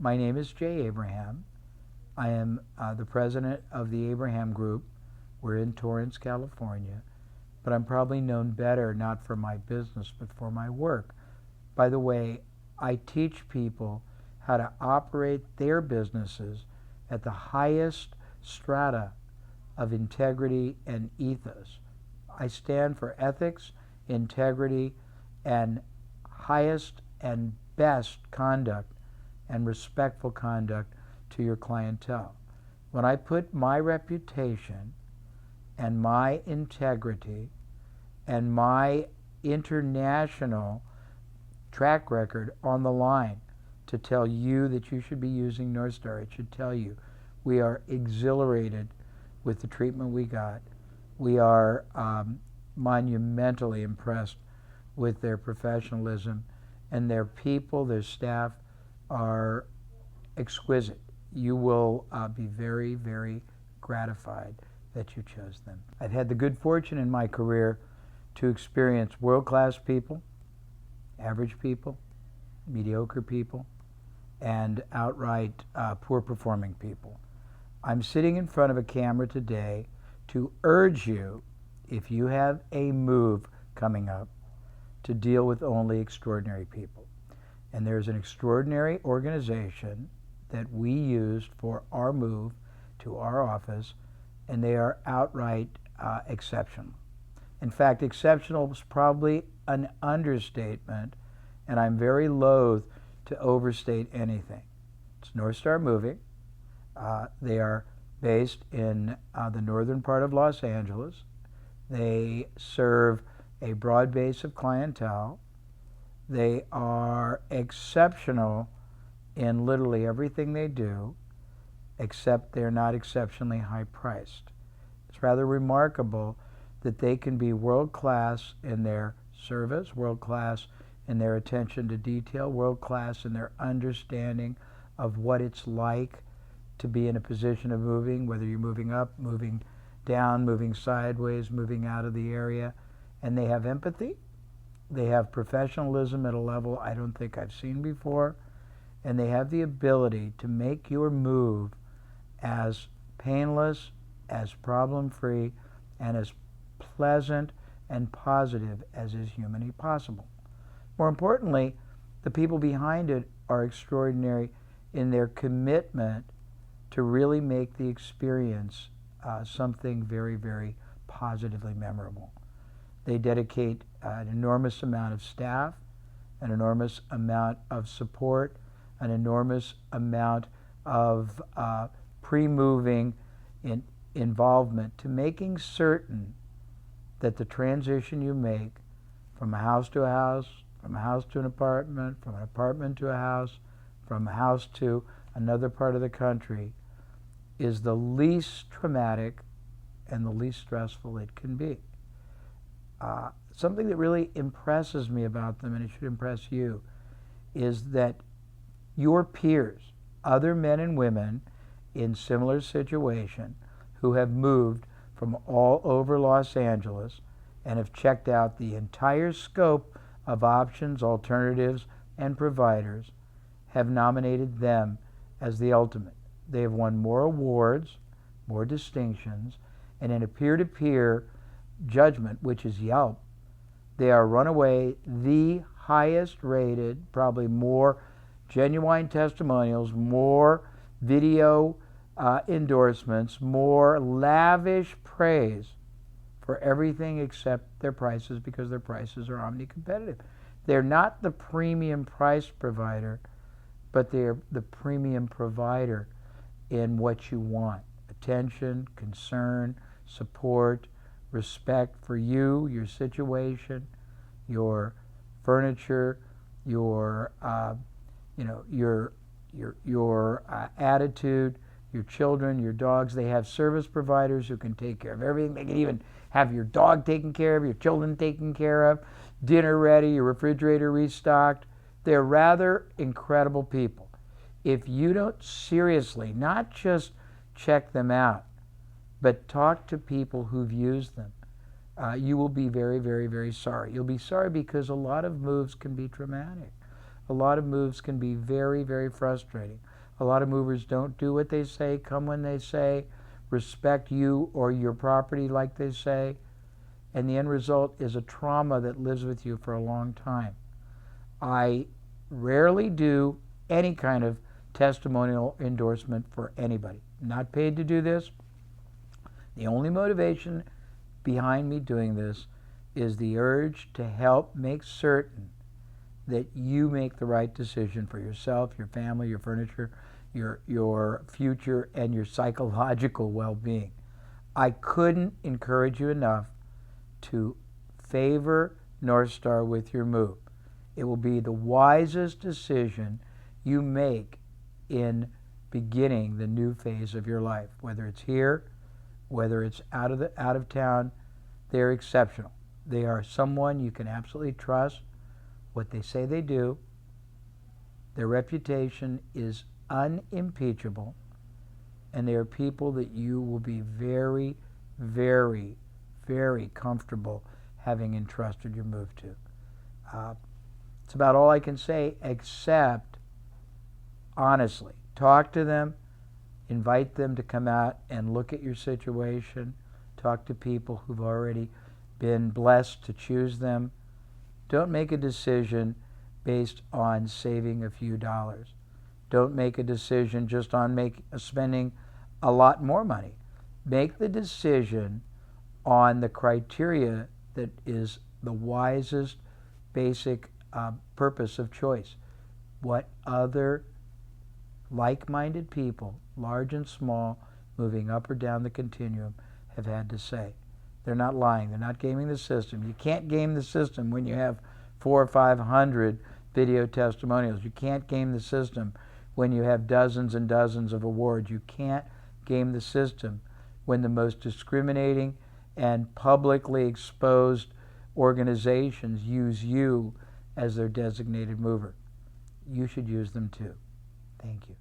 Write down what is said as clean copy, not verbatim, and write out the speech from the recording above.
My name is Jay Abraham. I am the president of the Abraham Group. We're in Torrance, California, but I'm probably known better not for my business but for my work. By the way, I teach people how to operate their businesses at the highest strata of integrity and ethos. I stand for ethics, integrity, and highest and best conduct and respectful conduct to your clientele. When I put my reputation and my integrity and my international track record on the line to tell you that you should be using NorthStar, it should tell you we are exhilarated with the treatment we got. We are monumentally impressed with their professionalism, and their people, their staff are exquisite. You will be very, very gratified that you chose them. I've had the good fortune in my career to experience world-class people, average people, mediocre people, and outright poor-performing people. I'm sitting in front of a camera today to urge you, if you have a move coming up, to deal with only extraordinary people. And there's an extraordinary organization that we used for our move to our office, and they are outright exceptional. In fact, exceptional is probably an understatement, and I'm very loath to overstate anything. It's NorthStar Moving. They are based in the northern part of Los Angeles. They serve a broad base of clientele. They are exceptional in literally everything they do, except they're not exceptionally high priced. It's rather remarkable that they can be world-class in their service, world-class in their attention to detail, world-class in their understanding of what it's like to be in a position of moving, whether you're moving up, moving down, moving sideways, moving out of the area. And they have empathy. They have professionalism at a level I don't think I've seen before. And they have the ability to make your move as painless, as problem-free, and as pleasant and positive as is humanly possible. More importantly, the people behind it are extraordinary in their commitment to really make the experience something very, very positively memorable. They dedicate an enormous amount of staff, an enormous amount of support, an enormous amount of pre-moving involvement to making certain that the transition you make from a house to a house, from a house to an apartment, from an apartment to a house, from a house to another part of the country, is the least traumatic and the least stressful it can be. Something that really impresses me about them, and it should impress you, is that your peers, other men and women in similar situation who have moved from all over Los Angeles and have checked out the entire scope of options, alternatives, and providers, have nominated them as the ultimate. They have won more awards, more distinctions, and in a peer-to-peer judgment, which is Yelp, they are runaway the highest rated, probably more genuine testimonials, more video endorsements, more lavish praise for everything except their prices, because their prices are omni-competitive. They're not the premium price provider, but they're the premium provider in what you want: attention, concern, support, respect for you, your situation, your furniture, your attitude, your children, your dogs. They have service providers who can take care of everything. They can even have your dog taken care of, your children taken care of, dinner ready, your refrigerator restocked. They're rather incredible people. If you don't seriously, not just check them out, but talk to people who've used them, you will be very, very, very sorry. You'll be sorry because a lot of moves can be traumatic. A lot of moves can be very, very frustrating. A lot of movers don't do what they say, come when they say, respect you or your property like they say, and the end result is a trauma that lives with you for a long time. I rarely do any kind of testimonial endorsement for anybody. I'm not paid to do this. The only motivation behind me doing this is the urge to help make certain that you make the right decision for yourself, your family, your furniture, your future, and your psychological well-being. I couldn't encourage you enough to favor NorthStar with your move. It will be the wisest decision you make in beginning the new phase of your life, whether it's here, whether it's out of town. They're exceptional. They are someone you can absolutely trust. What they say they do. Their reputation is unimpeachable, and they are people that you will be very, very, very comfortable having entrusted your move to. It's about all I can say, except honestly, talk to them, invite them to come out and look at your situation, talk to people who've already been blessed to choose them. Don't make a decision based on saving a few dollars. Don't make a decision just on spending a lot more money. Make the decision on the criteria that is the wisest basic purpose of choice. What other like-minded people, large and small, moving up or down the continuum, have had to say. They're not lying. They're not gaming the system. You can't game the system when you have 400 or 500 video testimonials. You can't game the system when you have dozens and dozens of awards. You can't game the system when the most discriminating and publicly exposed organizations use you as their designated mover. You should use them too. Thank you.